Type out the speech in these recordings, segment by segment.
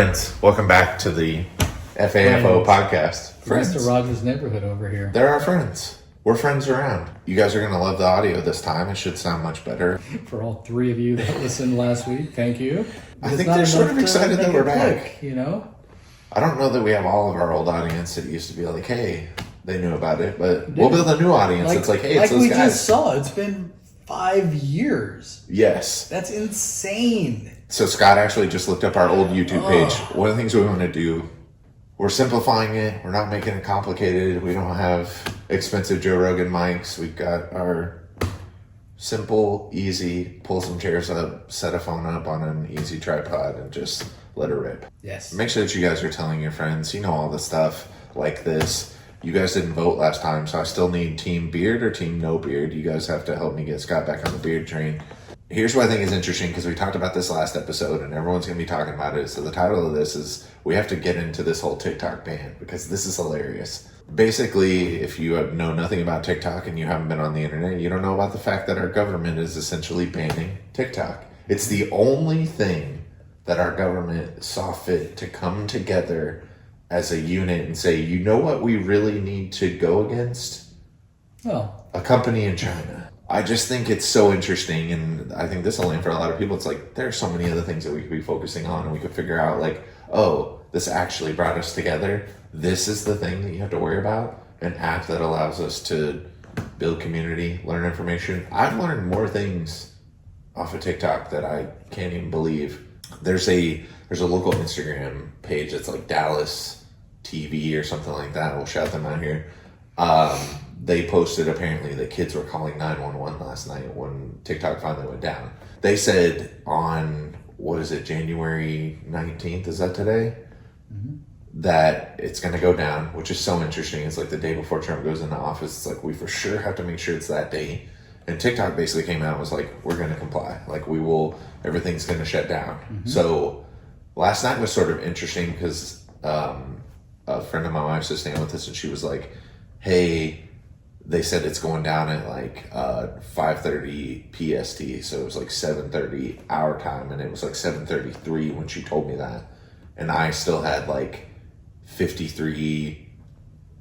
Friends, welcome back to the F.A.F.O podcast. Friends. Mr. Rogers' neighborhood over here. They're our friends. We're friends around. You guys are going to love the audio this time. It should sound much better. For all three of you that listened last week, thank you. I think they're sort of excited that we're back. You know? I don't know that we have all of our old audience that used to be like, hey, they knew about it, but we'll build a new audience that's like, hey, it's those guys. Like we just saw, it's been 5 years. Yes. That's insane. So Scott actually just looked up our old YouTube page. One of the things we want to do, we're simplifying it. We're not making it complicated. We don't have expensive Joe Rogan mics. We've got our simple, easy, pull some chairs up, set a phone up on an easy tripod, and just let it rip. Yes. Make sure that you guys are telling your friends, you know, all the stuff like this. You guys didn't vote last time, so I still need team beard or team no beard. You guys have to help me get Scott back on the beard train. Here's what I think is interesting, because we talked about this last episode and everyone's going to be talking about it. So the title of this is, we have to get into this whole TikTok ban, because this is hilarious. Basically, if you know nothing about TikTok and you haven't been on the internet, you don't know about the fact that our government is essentially banning TikTok. It's the only thing that our government saw fit to come together as a unit and say, you know what we really need to go against? Well, a company in China. I just think it's so interesting, and I think this will land for a lot of people. It's like, there are so many other things that we could be focusing on, and we could figure out like, oh, this actually brought us together. This is the thing that you have to worry about. An app that allows us to build community, learn information. I've learned more things off of TikTok that I can't even believe. There's a local Instagram page that's like Dallas TV or something like that. We'll shout them out here. They posted apparently that kids were calling 911 last night when TikTok finally went down. They said on, January 19th, is that today? Mm-hmm. That it's going to go down, which is so interesting. It's like the day before Trump goes into office. It's like, we for sure have to make sure it's that day. And TikTok basically came out and was like, we're going to comply. Like, everything's going to shut down. Mm-hmm. So last night was sort of interesting because a friend of my wife's is staying with us, and she was like, hey, they said it's going down at like 5:30 PST, so it was like 7:30 our time, and it was like 7:33 when she told me that. And I still had like 53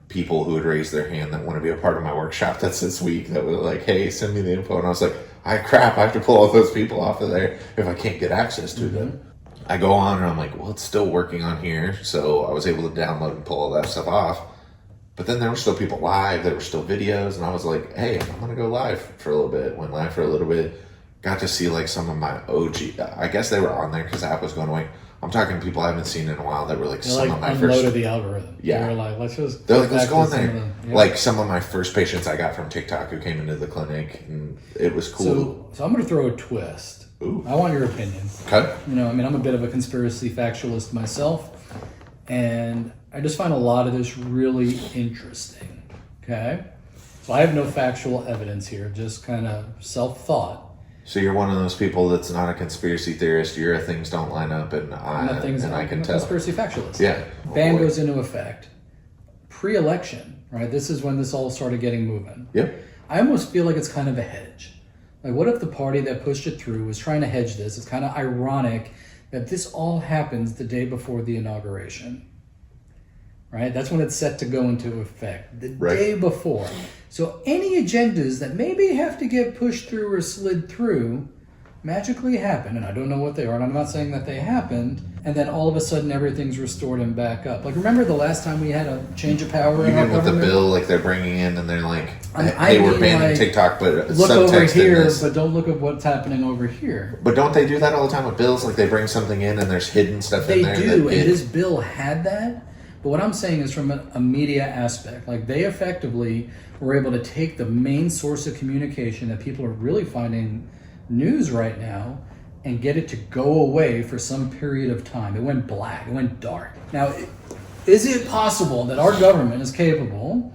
people who had raised their hand that want to be a part of my workshop that's this week, that were like, hey, send me the info. And I was like, I have to pull all those people off of there if I can't get access to them. I go on and I'm like, well, it's still working on here. So I was able to download and pull all that stuff off. But then there were still people live, there were still videos, and I was like, hey, I'm going to go live for a little bit. Went live for a little bit, got to see like some of my OG, I guess they were on there because the app was going away. I'm talking to people I haven't seen in a while that were like, some of my first. Unloaded the algorithm. Yeah. They were like, let's go on there. Like some of my first patients I got from TikTok who came into the clinic, and it was cool. So I'm going to throw a twist. Ooh. I want your opinion. Okay. I'm a bit of a conspiracy factualist myself, and I just find a lot of this really interesting. Okay? So I have no factual evidence here, just kind of self-thought. So you're one of those people that's not a conspiracy theorist. You're a things don't line up, and I can tell. Conspiracy factualist. Yeah. Ban goes into effect. Pre-election, right? This is when this all started getting moving. Yep. I almost feel like it's kind of a hedge. Like, what if the party that pushed it through was trying to hedge this? It's kind of ironic that this all happens the day before the inauguration. Right? That's when it's set to go into effect. The day before. So any agendas that maybe have to get pushed through or slid through magically happen. And I don't know what they are, and I'm not saying that they happened. And then all of a sudden everything's restored and back up. Like, remember the last time we had a change of power in our government? Even with the bill, like they're bringing in and they're like, we're banning TikTok, but look over here, but don't look at what's happening over here. But don't they do that all the time with bills? Like they bring something in and there's hidden stuff in there. They do, and this bill had that. But what I'm saying is from a media aspect, like they effectively were able to take the main source of communication that people are really finding news right now and get it to go away for some period of time. It went black, it went dark. Now, is it possible that our government is capable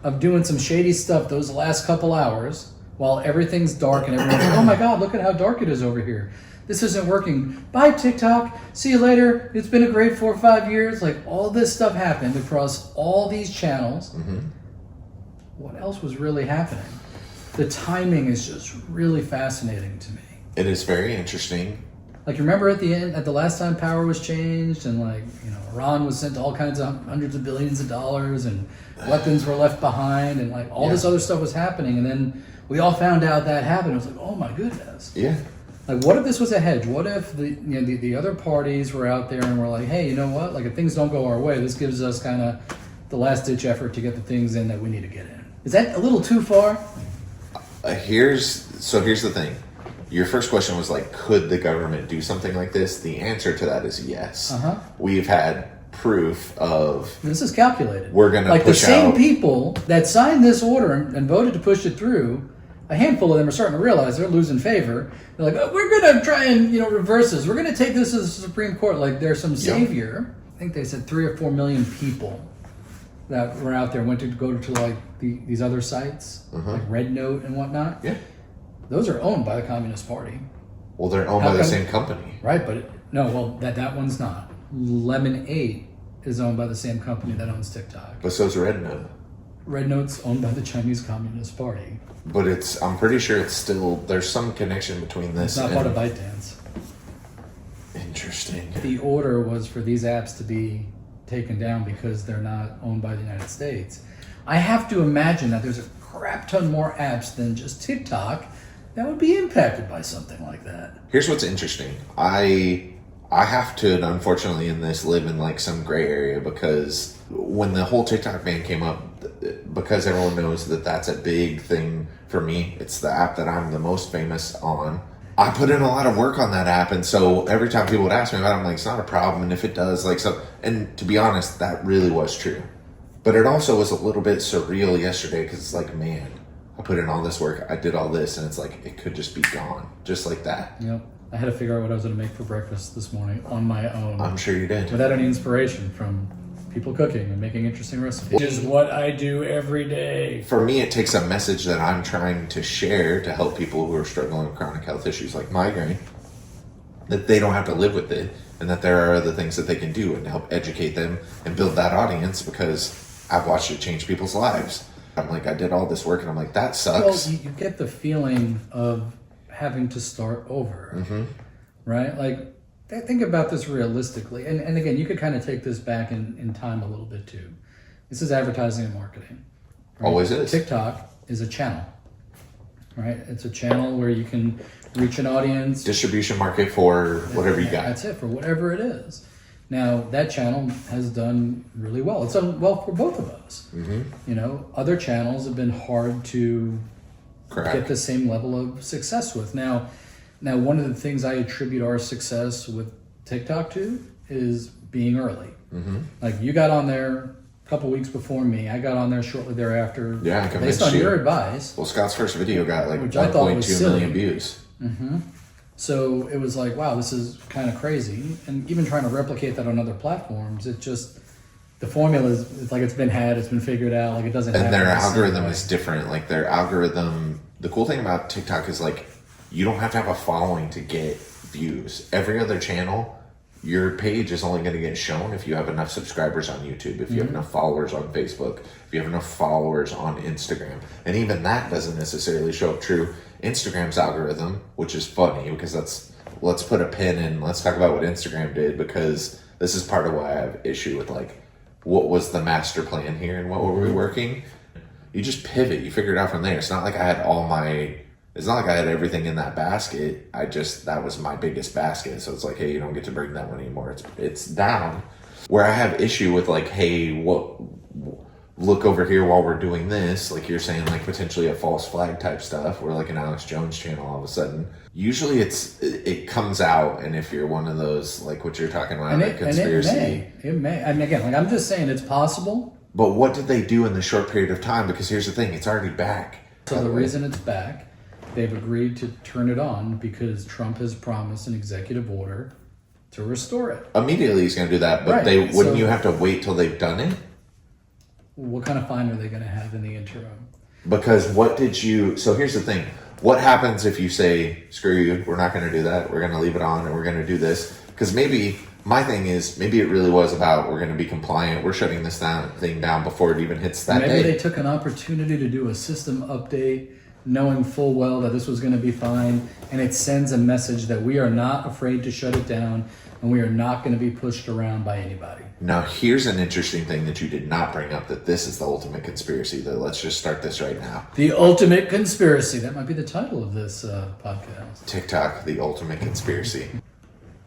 of doing some shady stuff those last couple hours while everything's dark and everyone's like, oh my God, look at how dark it is over here. This isn't working. Bye, TikTok. See you later. It's been a great 4 or 5 years. Like, all this stuff happened across all these channels. Mm-hmm. What else was really happening? The timing is just really fascinating to me. It is very interesting. Like, remember at the last time power was changed, and like, Iran was sent all kinds of hundreds of billions of dollars, and weapons were left behind, and like all this other stuff was happening, and then we all found out that happened. It was like, oh my goodness. Yeah. Like, what if this was a hedge? What if the other parties were out there and were like, hey, you know what? Like, if things don't go our way, this gives us kind of the last ditch effort to get the things in that we need to get in. Is that a little too far? Here's the thing. Your first question was like, could the government do something like this? The answer to that is yes. We've had proof of this is calculated. We're gonna like push the same out. people that signed this order and voted to push it through. A handful of them are starting to realize they're losing favor. They're like, oh, we're going to try and reverse this. We're going to take this to the Supreme Court like there's some savior. I think they said 3 or 4 million people that were out there went to go to like these other sites, like Red Note and whatnot. Yeah. Those are owned by the Communist Party. Well, they're owned by the same company. Right, but that one's not. Lemonade is owned by the same company that owns TikTok. But so's Red Note. Red Note's owned by the Chinese Communist Party. But I'm pretty sure it's still, there's some connection between this. It's not part of ByteDance. Interesting. The order was for these apps to be taken down because they're not owned by the United States. I have to imagine that there's a crap ton more apps than just TikTok that would be impacted by something like that. Here's what's interesting. I have to, unfortunately, in this live in like some gray area, because when the whole TikTok ban came up, because everyone knows that that's a big thing for me, it's the app that I'm the most famous on. I put in a lot of work on that app, and so every time people would ask me about it, I'm like, it's not a problem, and if it does, like, so, and to be honest, that really was true. But it also was a little bit surreal yesterday, because it's like, man, I put in all this work, I did all this, and it's like, it could just be gone, just like that. Yep. I had to figure out what I was going to make for breakfast this morning on my own. I'm sure you did. Without any inspiration from people cooking and making interesting recipes. Which is what I do every day. For me, it takes a message that I'm trying to share to help people who are struggling with chronic health issues like migraine, that they don't have to live with it, and that there are other things that they can do and help educate them and build that audience, because I've watched it change people's lives. I'm like, I did all this work, and I'm like, that sucks. Well, you get the feeling of having to start over, right? Like, think about this realistically. And again, you could kind of take this back in time a little bit too. This is advertising and marketing. Right? Always is. TikTok is a channel, right? It's a channel where you can reach an audience. Distribution market for whatever you got. That's it, for whatever it is. Now, that channel has done really well. It's done well for both of us. Other channels have been hard to get the same level of success with. Now, one of the things I attribute our success with TikTok to is being early. Like, you got on there a couple weeks before me. I got on there shortly thereafter. Yeah, I convinced based on you. your advice. Well, Scott's first video got like 1.2 1.2 million views. So it was like, wow, this is kind of crazy. And even trying to replicate that on other platforms, it just, the formula is, it's like it's been figured out. Like, it doesn't have. And their algorithm is different. Like, their algorithm, the cool thing about TikTok is like, you don't have to have a following to get views. Every other channel, your page is only going to get shown if you have enough subscribers on YouTube, if you have enough followers on Facebook, if you have enough followers on Instagram. And even that doesn't necessarily show up true. Instagram's algorithm, which is funny because let's put a pin in, let's talk about what Instagram did, because this is part of why I have issue with like, what was the master plan here and what were we working? You just pivot, you figure it out from there. It's not like I had everything in that basket. That was my biggest basket. So it's like, hey, you don't get to bring that one anymore. It's down. Where I have issue with like, hey, look over here while we're doing this, like you're saying, like potentially a false flag type stuff, or like an Alex Jones channel all of a sudden. Usually it comes out, and if you're one of those, like what you're talking about, like conspiracy. It may. I mean, again, like, I'm just saying it's possible. But what did they do in the short period of time? Because here's the thing, it's already back. So the reason it's back, they've agreed to turn it on because Trump has promised an executive order to restore it. Immediately he's going to do that, but right. Wouldn't you have to wait till they've done it? What kind of fine are they going to have in the interim? Because so here's the thing. What happens if you say, screw you, we're not going to do that, we're going to leave it on, and we're going to do this? Because my thing is, maybe it really was about, we're going to be compliant, we're shutting this thing down before it even hits that day. Maybe they took an opportunity to do a system update knowing full well that this was going to be fine, and it sends a message that we are not afraid to shut it down, and we are not going to be pushed around by anybody. Now, here's an interesting thing that you did not bring up, that this is the ultimate conspiracy, though. Let's just start this right now. The ultimate conspiracy. That might be the title of this podcast. TikTok, the ultimate conspiracy.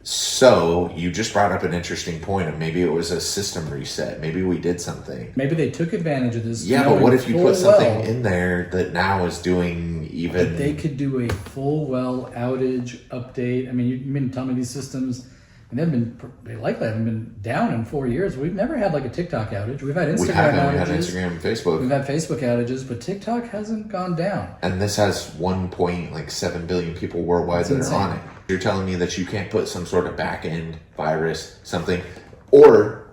So, you just brought up an interesting point of maybe it was a system reset. Maybe we did something. Maybe they took advantage of this. Yeah, but what if you put something in there that now is doing even... But they could do a full well outage update. I mean, you mean to tell me these systems... And they likely haven't been down in 4 years. We've never had like a TikTok outage. We've had Instagram outages. We had Instagram and Facebook. We've had Facebook outages, but TikTok hasn't gone down. And this has 1.7 billion people worldwide that are on it. You're telling me that you can't put some sort of back-end virus, something, or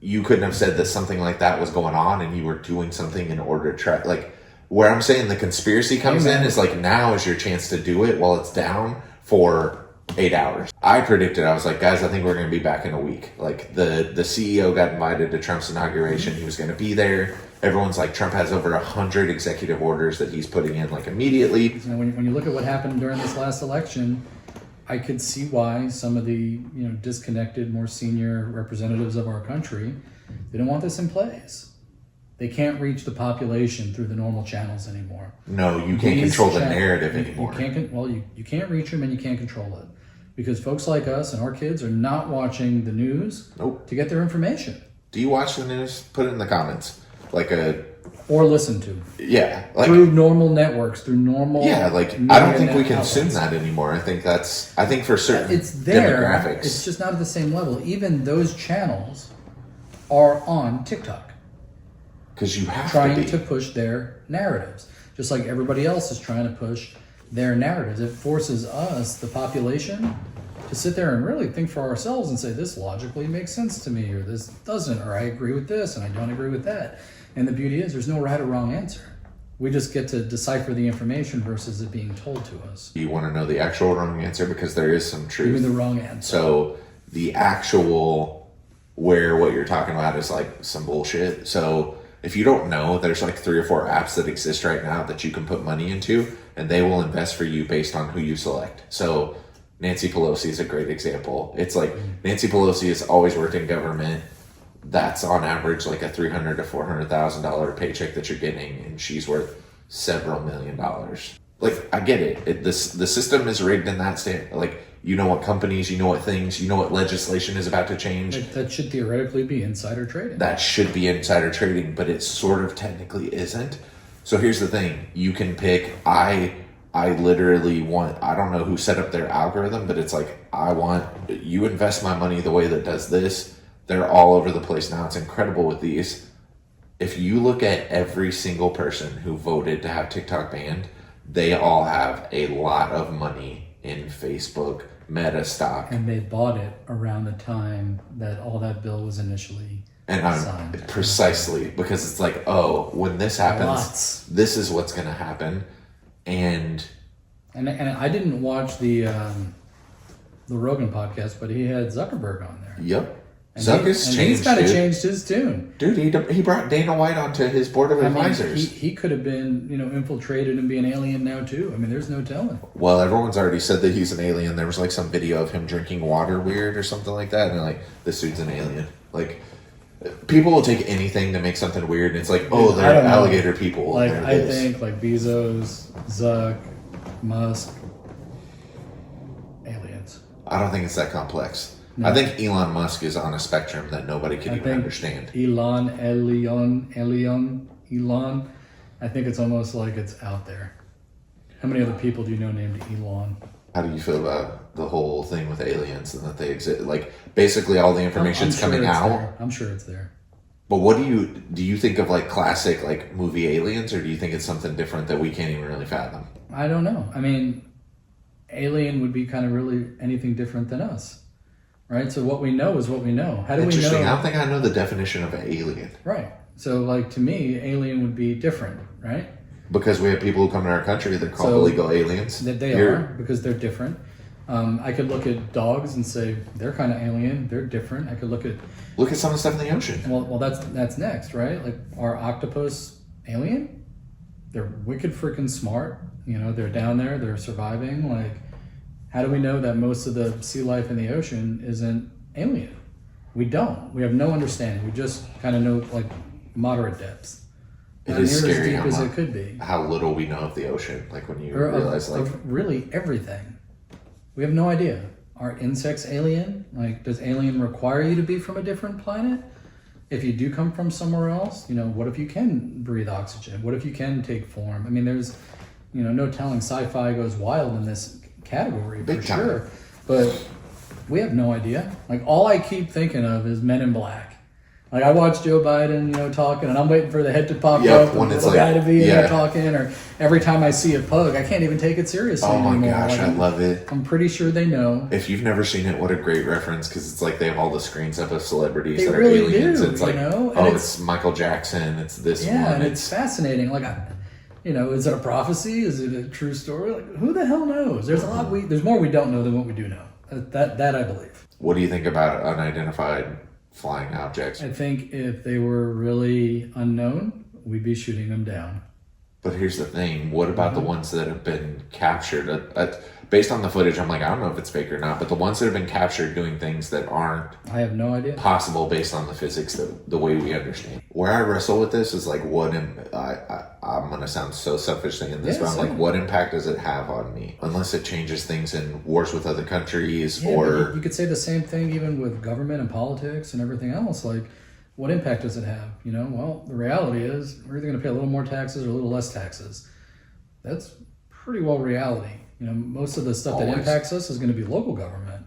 you couldn't have said that something like that was going on and you were doing something in order to try, like, where I'm saying the conspiracy comes in is like, now is your chance to do it while it's down for 8 hours. I predicted, I was like, guys, I think we're going to be back in a week. Like the CEO got invited to Trump's inauguration. He was going to be there. Everyone's like, Trump has over 100 executive orders that he's putting in like immediately. So when you look at what happened during this last election, I could see why some of the disconnected, more senior representatives of our country, they don't want this in place. They can't reach the population through the normal channels anymore. No, you can't control the narrative anymore. You can't reach them and you can't control it. Because folks like us and our kids are not watching the news to get their information. Do you watch the news? Put it in the comments. Or listen to. Yeah. Through normal networks, through normal... Yeah, I don't think we consume that anymore. I think for certain it's there, demographics. It's just not at the same level. Even those channels are on TikTok. Because you have trying to push their narratives. Just like everybody else is trying to push their narratives. It forces us, the population, to sit there and really think for ourselves and say, this logically makes sense to me, or this doesn't, or I agree with this and I don't agree with that. And the beauty is there's no right or wrong answer. We just get to decipher the information versus it being told to us. You want to know the actual wrong answer, because there is some truth. Give me the wrong answer. So the actual, where what you're talking about is like some bullshit. So if you don't know, there's like 3 or 4 apps that exist right now that you can put money into, and they will invest for you based on who you select. So Nancy Pelosi is a great example. It's like Nancy Pelosi has always worked in government. That's on average like a $300,000 to $400,000 paycheck that you're getting, and she's worth several $1 million. Like, I get it. The system is rigged in that state. Like, you know what companies, you know what things, you know what legislation is about to change. That should theoretically be insider trading. That should be insider trading, but it sort of technically isn't. So here's the thing. You can pick, I literally want, I don't know who set up their algorithm, but it's like, I want, you invest my money the way that does this. They're all over the place now. It's incredible with these. If you look at every single person who voted to have TikTok banned, they all have a lot of money in Facebook Meta stock. And they bought it around the time that all that bill was initially signed. Precisely, because it's like, oh, when this happens, this is what's going to happen. And I didn't watch the Rogan podcast, but he had Zuckerberg on there. Yep. Zucker's changed. He's kind of changed his tune. Dude, he brought Dana White onto his board of advisors. He could have been, infiltrated and be an alien now too. I mean, there's no telling. Well, everyone's already said that he's an alien. There was like some video of him drinking water weird or something like that, and they're like, this dude's an alien. Like, people will take anything to make something weird, and it's like, oh, they're alligator people. Like, I think like Bezos, Zuck, Musk, aliens. I don't think it's that complex. No. I think Elon Musk is on a spectrum that nobody can even understand. Elon. I think it's almost like it's out there. How many other people do you know named Elon? How do you feel about the whole thing with aliens and that they exist? Like, basically all the information's coming out. I'm sure it's there. But what do you think of like classic like movie aliens, or do you think it's something different that we can't even really fathom? I don't know. I mean, alien would be kind of really anything different than us. Right, so what we know is what we know. How do we know? Interesting. I don't think I know the definition of an alien. Right. So, like, to me, alien would be different, right? Because we have people who come to our country, they're called illegal aliens. That they are, because they're different. I could look at dogs and say, they're kind of alien, they're different. I could look at some of the stuff in the ocean. Well, that's next, right? Like, are octopus alien? they're wicked freaking smart. They're down there, they're surviving. Like, how do we know that most of the sea life in the ocean isn't alien? We don't. We have no understanding. We just kind of know like moderate depths. It Not is near scary as deep as it could be. how little we know of the ocean. Like when you Or realize of really everything. We have no idea. Are insects alien? Like, does alien require you to be from a different planet? If you do come from somewhere else, what if you can breathe oxygen? What if you can take form? I mean, there's, no telling. Sci-fi goes wild in this category Big for time. sure. But we have no idea. Like, all I keep thinking of is Men in Black. Like, I watch Joe Biden, talking, and I'm waiting for the head to pop up, when and it's the guy to be yeah. talking, or every time I see a pug, I can't even take it seriously oh my anymore. gosh, Like, I love it. I'm pretty sure they know. If you've never seen it, what a great reference, because it's like they have all the screens up of celebrities They that really are aliens. do, It's like, And it's Michael Jackson, it's this one. Yeah, and it's fascinating. Like, is it a prophecy? Is it a true story? Like, who the hell knows? There's a lot. There's more we don't know than what we do know. That I believe. What do you think about unidentified flying objects? I think if they were really unknown, we'd be shooting them down. But here's the thing. What about the ones that have been captured? Based on the footage, I'm like, I don't know if it's fake or not, but the ones that have been captured doing things that aren't I have no idea. possible based on the physics, the way we understand. Where I wrestle with this is like, I'm going to sound so selfish saying this, Yeah, but I'm like, same. what impact does it have on me? Unless it changes things in wars with other countries Yeah, or... but you could say the same thing even with government and politics and everything else. Like, what impact does it have? Well, the reality is we're either going to pay a little more taxes or a little less taxes. That's pretty well reality. Most of the stuff that Always. impacts us is going to be local government,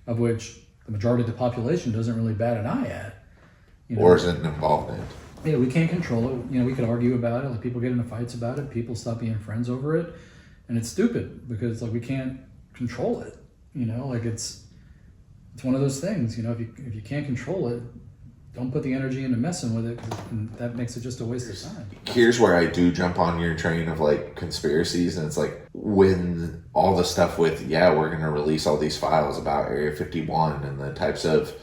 of which the majority of the population doesn't really bat an eye at. Or isn't involved in it. Yeah, we can't control it. We could argue about it. Like, people get into fights about it. People stop being friends over it, and it's stupid because like we can't control it. Like it's one of those things. If you can't control it, don't put the energy into messing with it, and that makes it just a waste of time. Here's where I do jump on your train of like conspiracies, and it's like when all the stuff with we're going to release all these files about Area 51 and the types of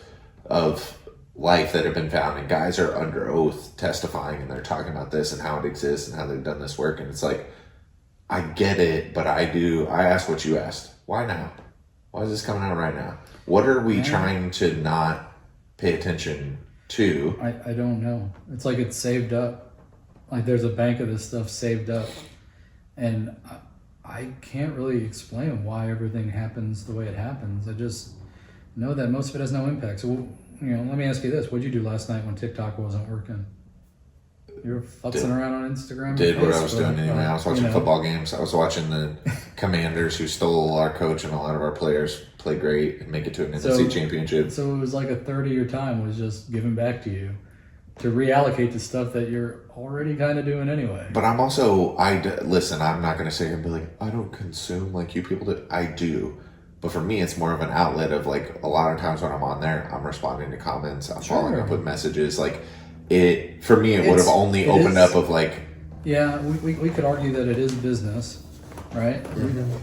life that have been found, and guys are under oath testifying, and they're talking about this and how it exists and how they've done this work, and it's like, I get it, but I ask what you asked. Why now? Why is this coming out right now? What are we trying to not pay attention to? I don't know. It's like it's saved up. Like, there's a bank of this stuff saved up, and I can't really explain why everything happens the way it happens. I just know that most of it has no impact. So, let me ask you this: what'd you do last night when TikTok wasn't working? You were futzing around on Instagram? Did or what I was Facebook, doing anyway. I was watching football games. I was watching the Commanders, who stole our coach, and a lot of our players play great and make it to an NFC championship. So it was like a third of your time was just given back to you to reallocate to stuff that you're already kind of doing anyway. But I'm also, listen, I'm not going to sit here and be like, I don't consume like you people do. I do. But for me, it's more of an outlet of like, a lot of times when I'm on there, I'm responding to comments, I'm following up with messages. Like, for me, it would have only opened up of like... Yeah, we could argue that it is business, right?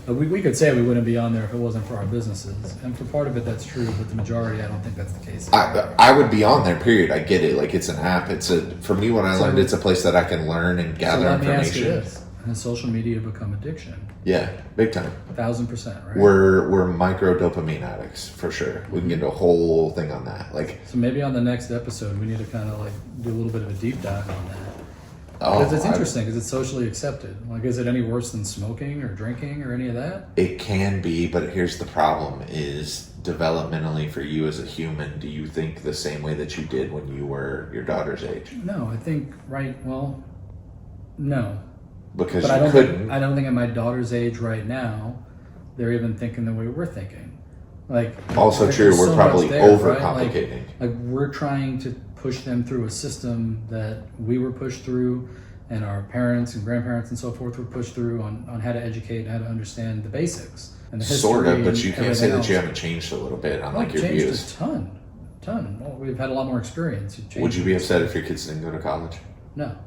We could say we wouldn't be on there if it wasn't for our businesses. And for part of it, that's true, but the majority, I don't think that's the case. I would be on there, period. I get it. Like, it's an app. For me, when I learned, it's a place that I can learn and gather let me information. ask you this. Has social media become addiction? Yeah, big time. 1,000%, right? We're micro dopamine addicts, for sure. We can get into a whole thing on that. Like, so maybe on the next episode, we need to kind of like do a little bit of a deep dive on that. oh, Because it's interesting, because it's socially accepted. Like, is it any worse than smoking or drinking or any of that? It can be, but here's the problem is developmentally for you as a human, do you think the same way that you did when you were your daughter's age? No, I think, no. Because But you couldn't. I don't think at my daughter's age right now, they're even thinking the way we're thinking. Like, Also true, there's we're so probably much there, right? overcomplicating. Like we're trying to push them through a system that we were pushed through, and our parents and grandparents and so forth were pushed through on how to educate and how to understand the basics and the history. Sort of, but and you can't say everything that you else. haven't changed a little bit on Well, like your changed views. a ton. Well, we've had a lot more experience. Would you be upset if your kids didn't go to college? No.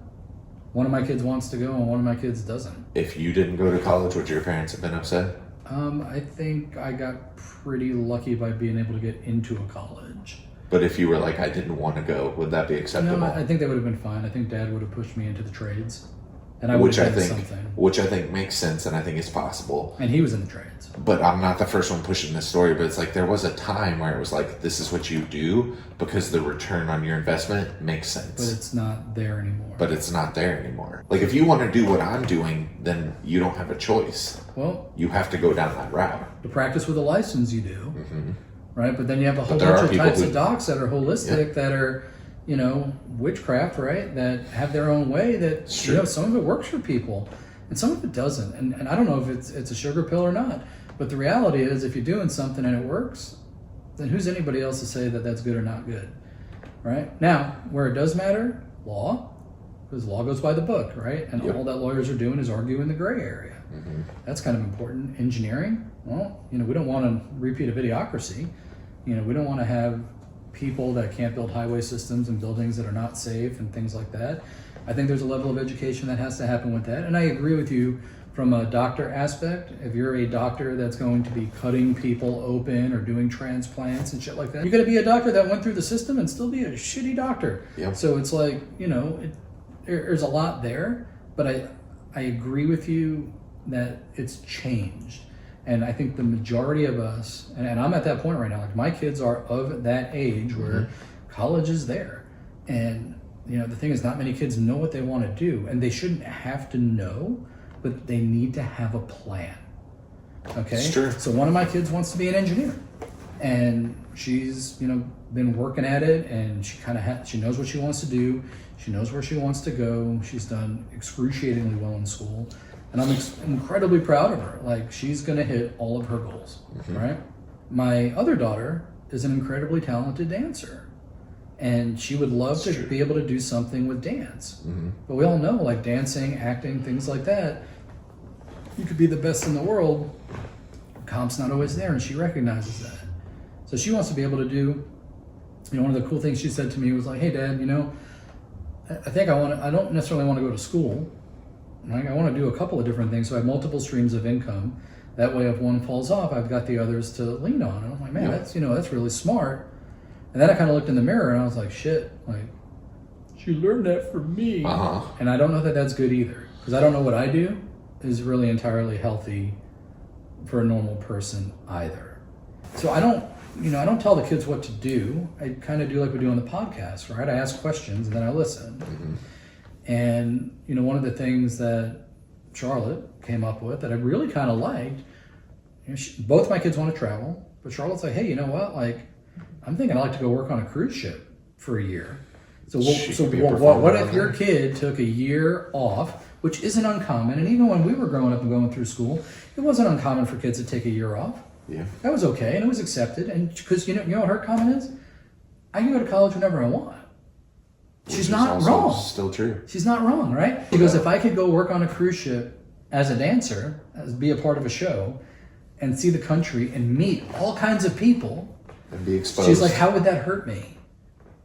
One of my kids wants to go and one of my kids doesn't. If you didn't go to college, would your parents have been upset? I think I got pretty lucky by being able to get into a college. But if you were like, I didn't want to go, would that be acceptable? No, I think they would have been fine. I think Dad would have pushed me into the trades. and I would which I have done think, something. which I think makes sense, and I think it's possible. And he was in the trades. But I'm not the first one pushing this story. But it's like there was a time where it was like, this is what you do because the return on your investment makes sense. But it's not there anymore. But it's not there anymore. Like if you want to do what I'm doing, then you don't have a choice. Well, You have to go down that route. to practice with a license, you do, right? But then you have a whole there bunch are of people types who- of docs that are holistic, that are, you know, witchcraft, right? That have their own way. That Sure. you know, some of it works for people, and some of it doesn't. And I don't know if it's a sugar pill or not. But the reality is, if you're doing something and it works, then who's anybody else to say that that's good or not good, right? Now, where it does matter, law, because law goes by the book, right? And Yep. all that lawyers are doing is arguing the gray area. That's kind of important. Engineering, well, you know, we don't want to repeat a videocracy. You know, we don't want to have people that can't build highway systems and buildings that are not safe and things like that. I think there's a level of education that has to happen with that. And I agree with you from a doctor aspect. If you're a doctor that's going to be cutting people open or doing transplants and shit like that, you're going to be a doctor that went through the system and still be a shitty doctor. Yep. So it's like, you know, there's a lot there, but I agree with you that it's changed. And I think the majority of us, and I'm at that point right now, like my kids are of that age where college is there. And, you know, the thing is, not many kids know what they want to do, and they shouldn't have to know, but they need to have a plan. Okay? It's true. So one of my kids wants to be an engineer, and she's, you know, been working at it, and she kind of she knows what she wants to do. She knows where she wants to go. She's done excruciatingly well in school, and I'm incredibly proud of her. Like, she's going to hit all of her goals, right? My other daughter is an incredibly talented dancer, and she would love to be able to do something with dance. But we all know, like, dancing, acting, things like that, you could be the best in the world, comp's not always there, and she recognizes that. So she wants to be able to do, you know, one of the cool things she said to me was like, hey, Dad, you know, I think I don't necessarily want to go to school. Like, I want to do a couple of different things, so I have multiple streams of income. That way, if one falls off, I've got the others to lean on. And I'm like, man, that's, you know, that's really smart. And then I kind of looked in the mirror and I was like, shit, like, she learned that from me. And I don't know that that's good either, because I don't know what I do is really entirely healthy for a normal person either. So I don't tell the kids what to do. I kind of do like we do on the podcast, right? I ask questions and then I listen. And, you know, one of the things that Charlotte came up with that I really kind of liked, you know, both my kids want to travel, but Charlotte's like, hey, you know what? Like, I'm thinking I'd like to go work on a cruise ship for a year. So what if your kid took a year off, which isn't uncommon, and even when we were growing up and going through school, it wasn't uncommon for kids to take a year off. Yeah. That was okay, and it was accepted. And because you know what her comment is? I can go to college whenever I want. She's not wrong. Still true. She's not wrong, right? Because if I could go work on a cruise ship as a dancer, be a part of a show, and see the country and meet all kinds of people, And be exposed. she's like, how would that hurt me?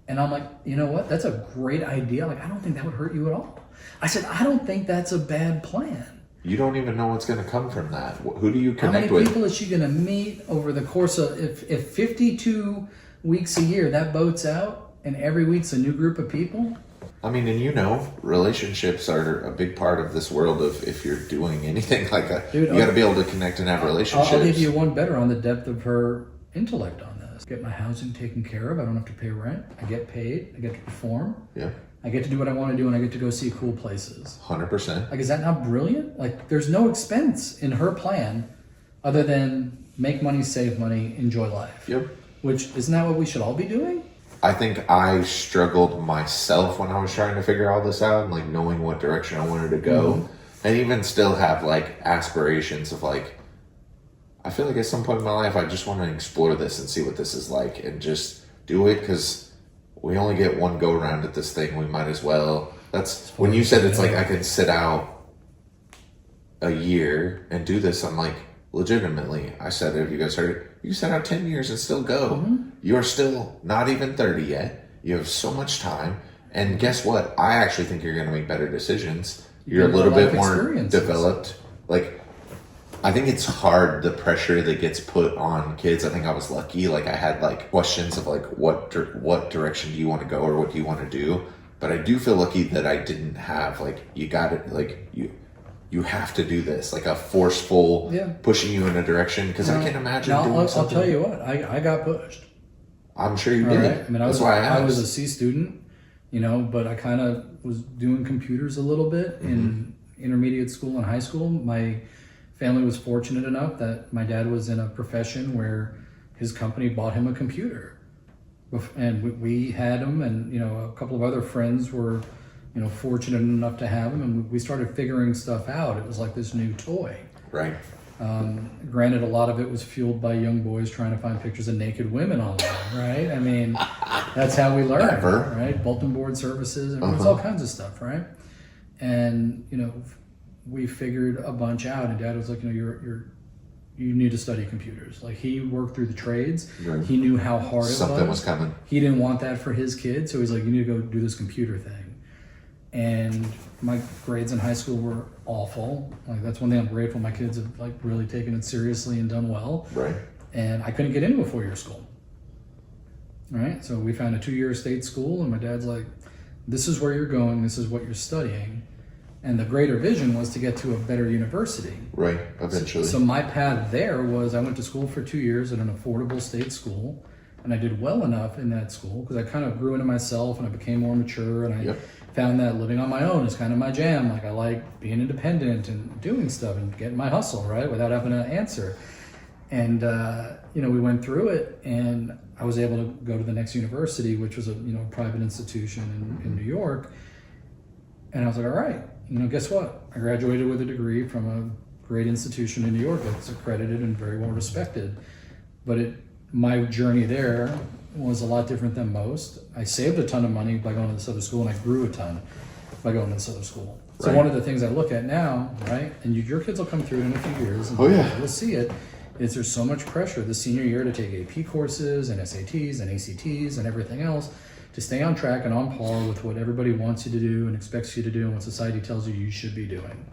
And I'm like, you know what? That's a great idea. Like, I don't think that would hurt you at all. I said, I don't think that's a bad plan. You don't even know what's going to come from that. Who do you How connect many with? people is she going to meet over the course of, if 52 weeks a year, that boats out, and every week's a new group of people? I mean, and you know, relationships are a big part of this world of if you're doing anything like that. Dude, you got to be able to connect and have relationships. I'll give you one better on the depth of her intellect on this. Get my housing taken care of. I don't have to pay rent. I get paid. I get to perform. Yeah. I get to do what I want to do, and I get to go see cool places. 100%. Like, is that not brilliant? Like, there's no expense in her plan other than make money, save money, enjoy life. Yep. Which, isn't that what we should all be doing? I think I struggled myself when I was trying to figure all this out and like knowing what direction I wanted to go. And even still have like aspirations of like, I feel like at some point in my life, I just want to explore this and see what this is like and just do it because we only get one go around at this thing. We might as well. That's when you said it's like I could sit out a year and do this. I'm like, legitimately, I said it. If you guys heard it, you set out 10 years and still go. You're still not even 30 yet. You have so much time. And guess what? I actually think you're going to make better decisions. You're a little bit more developed. Like, I think it's hard, the pressure that gets put on kids. I think I was lucky. Like, I had like questions of like, what direction do you want to go or what do you want to do? But I do feel lucky that I didn't have like you got it like you have to do this like a forceful pushing you in a direction because I can't imagine doing something. I'll tell you what, I got pushed. I'm sure you did. Right? I mean, I was a C student, you know, but I kind of was doing computers a little bit in intermediate school and high school. My family was fortunate enough that my dad was in a profession where his company bought him a computer, and we had him, and you know, a couple of other friends were, you know, fortunate enough to have him, and we started figuring stuff out. It was like this new toy. Right. Granted, a lot of it was fueled by young boys trying to find pictures of naked women online, right? I mean, that's how we learn, right? Bulletin board services, and there's all kinds of stuff, right? And you know, we figured a bunch out, and Dad was like, you know, you need to study computers. Like, he worked through the trades. Right. He knew how hard it was. Something was coming. He didn't want that for his kids, so he's like, you need to go do this computer thing. And my grades in high school were awful. Like, that's one thing I'm grateful my kids have like really taken it seriously and done well. Right. And I couldn't get into a 4-year school. Right. So we found a 2-year state school, and my dad's like, this is where you're going. This is what you're studying. And the greater vision was to get to a better university. Right. Eventually. So my path there was I went to school for 2 years at an affordable state school, and I did well enough in that school because I kind of grew into myself and I became more mature, and I found that living on my own is kind of my jam. Like, I like being independent and doing stuff and getting my hustle, right, without having to answer. And, you know, we went through it, and I was able to go to the next university, which was a, you know, private institution in New York. And I was like, all right, you know, guess what? I graduated with a degree from a great institution in New York that's accredited and very well respected. But my journey there was a lot different than most. I saved a ton of money by going to this other school, and I grew a ton by going to this other school. So one of the things I look at now, right, and your kids will come through in a few years, and you'll see it, is there's so much pressure the senior year to take AP courses and SATs and ACTs and everything else to stay on track and on par with what everybody wants you to do and expects you to do and what society tells you should be doing.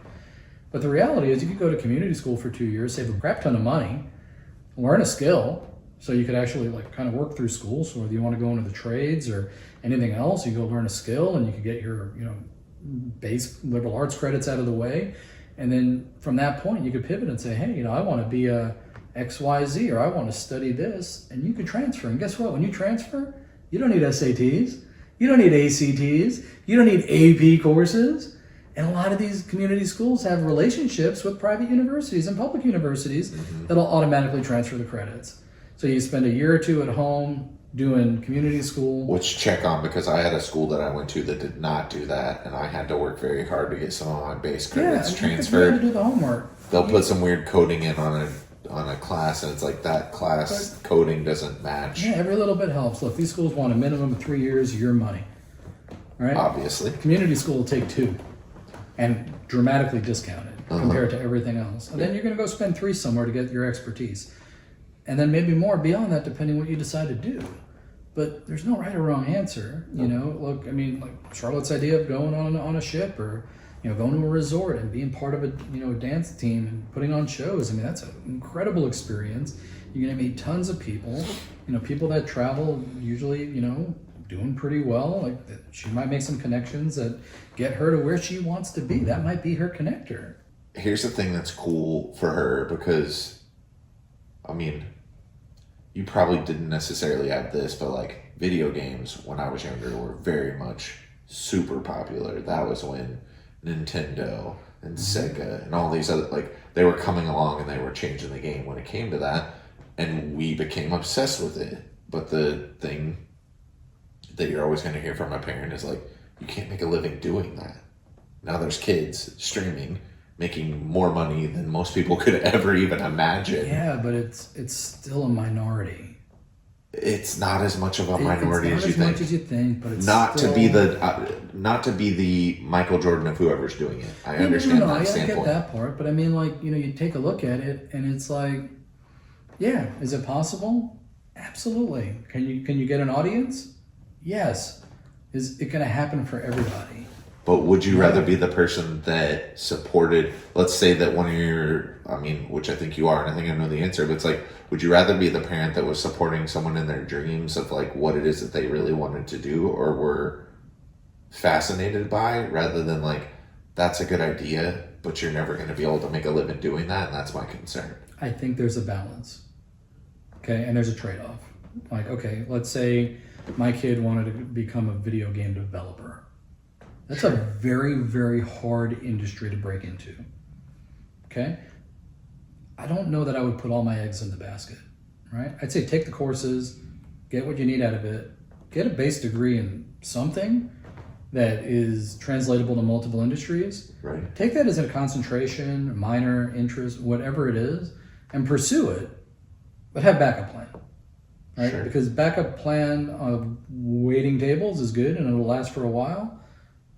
But the reality is you could go to community school for 2 years, save a crap ton of money, learn a skill, so you could actually like kind of work through school. So whether you want to go into the trades or anything else, you go learn a skill and you could get your, you know, base liberal arts credits out of the way. And then from that point, you could pivot and say, hey, you know, I want to be a XYZ, or I want to study this, and you could transfer. And guess what? When you transfer, you don't need SATs, you don't need ACTs, you don't need AP courses. And a lot of these community schools have relationships with private universities and public universities that'll automatically transfer the credits. So you spend a year or two at home doing community school. Which check on, because I had a school that I went to that did not do that, and I had to work very hard to get some of my base credits transferred. You had to do the homework. They'll put some weird coding in on a class, and it's like that class coding doesn't match. Yeah, every little bit helps. Look, these schools want a minimum of 3 years of your money. All right? Obviously. Community school will take 2 and dramatically discount it compared to everything else. And then you're going to go spend 3 somewhere to get your expertise. And then maybe more beyond that, depending what you decide to do. But there's no right or wrong answer. You know, look, I mean, like Charlotte's idea of going on a ship, or, you know, going to a resort and being part of a, you know, a dance team and putting on shows. I mean, that's an incredible experience. You're going to meet tons of people. You know, people that travel usually, you know, doing pretty well. Like, she might make some connections that get her to where she wants to be. That might be her connector. Here's the thing that's cool for her, because, I mean, you probably didn't necessarily have this, but like video games when I was younger were very much super popular. That was when Nintendo and Sega and all these other, like, they were coming along and they were changing the game when it came to that, and we became obsessed with it. But the thing that you're always going to hear from a parent is like, you can't make a living doing that. Now there's kids streaming, making more money than most people could ever even imagine. Yeah, but it's still a minority. It's not as much of a minority as you think. Not as much as you think, but it's not still... to be the Michael Jordan of whoever's doing it. I understand that standpoint. I get that part, but I mean, like, you know, you take a look at it and it's like, yeah, is it possible? Absolutely. Can you get an audience? Yes. Is it going to happen for everybody? But would you rather be the person that supported, let's say that one of your, I mean, which I think you are, and I think I know the answer, but it's like, would you rather be the parent that was supporting someone in their dreams of like what it is that they really wanted to do, or were fascinated by, rather than like, that's a good idea, but you're never going to be able to make a living doing that. And that's my concern. I think there's a balance. Okay. And there's a trade-off. Like, okay, let's say my kid wanted to become a video game developer. That's a very, very hard industry to break into. Okay. I don't know that I would put all my eggs in the basket, right? I'd say take the courses, get what you need out of it, get a base degree in something that is translatable to multiple industries. Right. Take that as a concentration, minor, interest, whatever it is, and pursue it, but have backup plan, right? Sure. Because backup plan of waiting tables is good and it'll last for a while,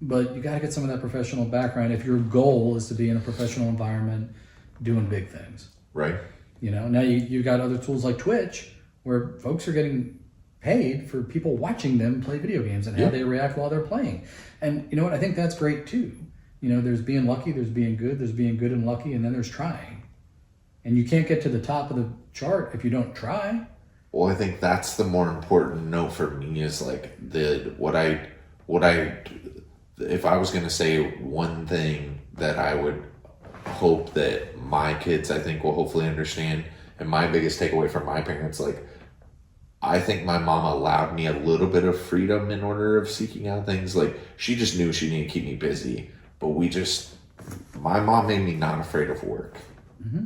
but you got to get some of that professional background if your goal is to be in a professional environment doing big things. Right. You know, now you've got other tools like Twitch where folks are getting paid for people watching them play video games and how they react while they're playing. And you know what? I think that's great too. You know, there's being lucky, there's being good and lucky, and then there's trying. And you can't get to the top of the chart if you don't try. Well, I think that's the more important note for me is like if I was going to say one thing that I would hope that my kids, I think, will hopefully understand, and my biggest takeaway from my parents, like, I think my mom allowed me a little bit of freedom in order of seeking out things. Like, she just knew she needed to keep me busy, but my mom made me not afraid of work. Mm-hmm.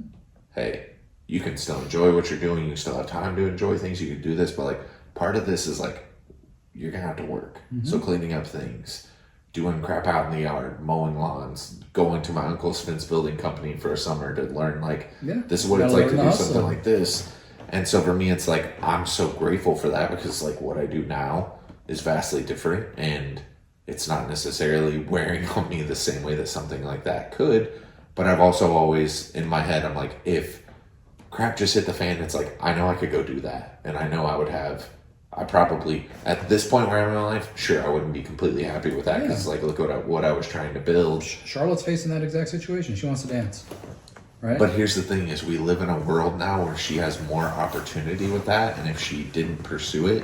Hey, you can still enjoy what you're doing. You still have time to enjoy things. You can do this, but like, part of this is like, you're going to have to work. Mm-hmm. So cleaning up things, doing crap out in the yard, mowing lawns, going to my uncle's fence building company for a summer to learn like, this is what it's like to do something like this. And so for me, it's like, I'm so grateful for that because like what I do now is vastly different and it's not necessarily wearing on me the same way that something like that could. But I've also always, in my head, I'm like, if crap just hit the fan, it's like, I know I could go do that. And I know I probably, at this point where I'm in my life, sure, I wouldn't be completely happy with that because like, look what I was trying to build. Charlotte's facing that exact situation. She wants to dance. Right. But here's the thing is we live in a world now where she has more opportunity with that. And if she didn't pursue it,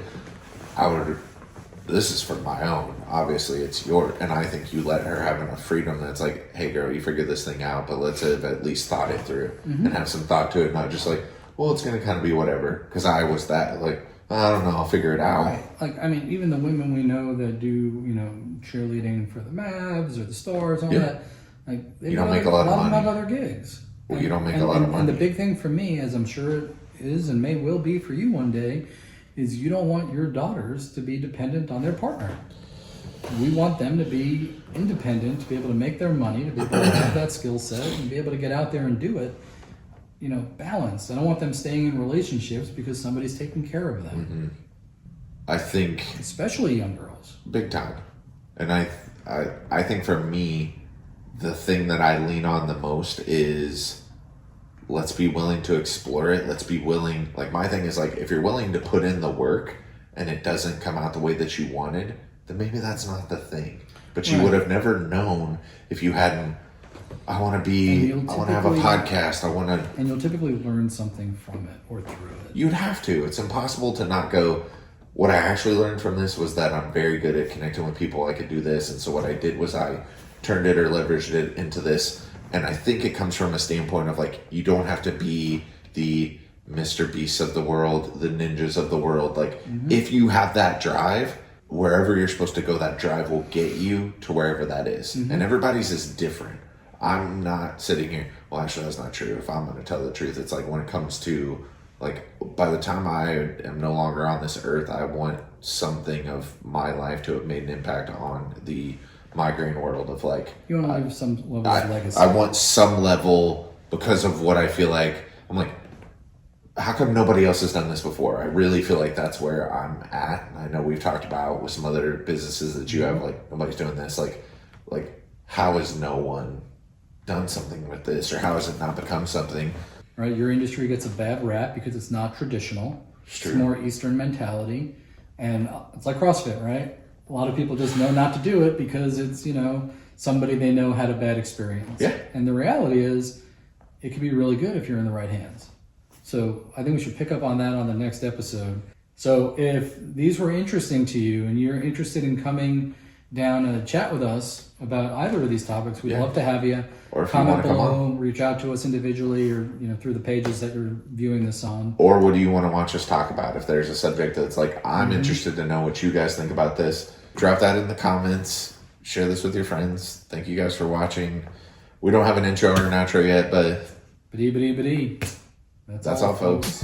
this is for my own. Obviously it's yours. And I think you let her have enough freedom that's like, hey girl, you figured this thing out, but let's have at least thought it through and have some thought to it. Not just like, well, it's going to kind of be whatever. Cause I was that like, I don't know, I'll figure it out. Right. Like, I mean, even the women we know that do, you know, cheerleading for the Mavs or the Stars, all that, like they don't make a lot of money. Have other gigs. Well, you don't make a lot of money. And the big thing for me, as I'm sure it is and may will be for you one day, is you don't want your daughters to be dependent on their partner. We want them to be independent, to be able to make their money, to be able to have that skill set and be able to get out there and do it, you know, balanced. I don't want them staying in relationships because somebody's taking care of them. Mm-hmm. I think... especially young girls. Big time. And I think for me, the thing that I lean on the most is let's be willing to explore it. Let's be willing, like my thing is like, if you're willing to put in the work and it doesn't come out the way that you wanted, then maybe that's not the thing. But you would have never known if you hadn't, I want to have a podcast. And you'll typically learn something from it or through it. You'd have to. It's impossible to not go, what I actually learned from this was that I'm very good at connecting with people. I could do this. And so what I did was I turned it or leveraged it into this. And I think it comes from a standpoint of like, you don't have to be the Mr. Beasts of the world, the ninjas of the world. Like if you have that drive, wherever you're supposed to go, that drive will get you to wherever that is. And everybody's is different. I'm not sitting here, well, actually that's not true. If I'm going to tell the truth, it's like when it comes to like, by the time I am no longer on this earth, I want something of my life to have made an impact on the migraine world of like, you want to leave some level of legacy. I want some level because of what I feel like. I'm like, how come nobody else has done this before? I really feel like that's where I'm at. And I know we've talked about with some other businesses that you have, like nobody's doing this. Like how has no one done something with this, or how has it not become something? Right, your industry gets a bad rap because it's not traditional. It's more Eastern mentality, and it's like CrossFit, right? A lot of people just know not to do it because it's, you know, somebody they know had a bad experience. Yeah. And the reality is, it can be really good if you're in the right hands. So I think we should pick up on that on the next episode. So if these were interesting to you and you're interested in coming down and chat with us about either of these topics, we'd Yeah. love to have you. Or if you Comment want to come below, on. reach out to us individually, or through the pages that you're viewing this on. Or what do you want to watch us talk about? If there's a subject that's like, I'm interested to know what you guys think about this, drop that in the comments. Share this with your friends. Thank you guys for watching. We don't have an intro or an outro yet, but Ba-dee, ba-dee, ba-dee. that's all, folks.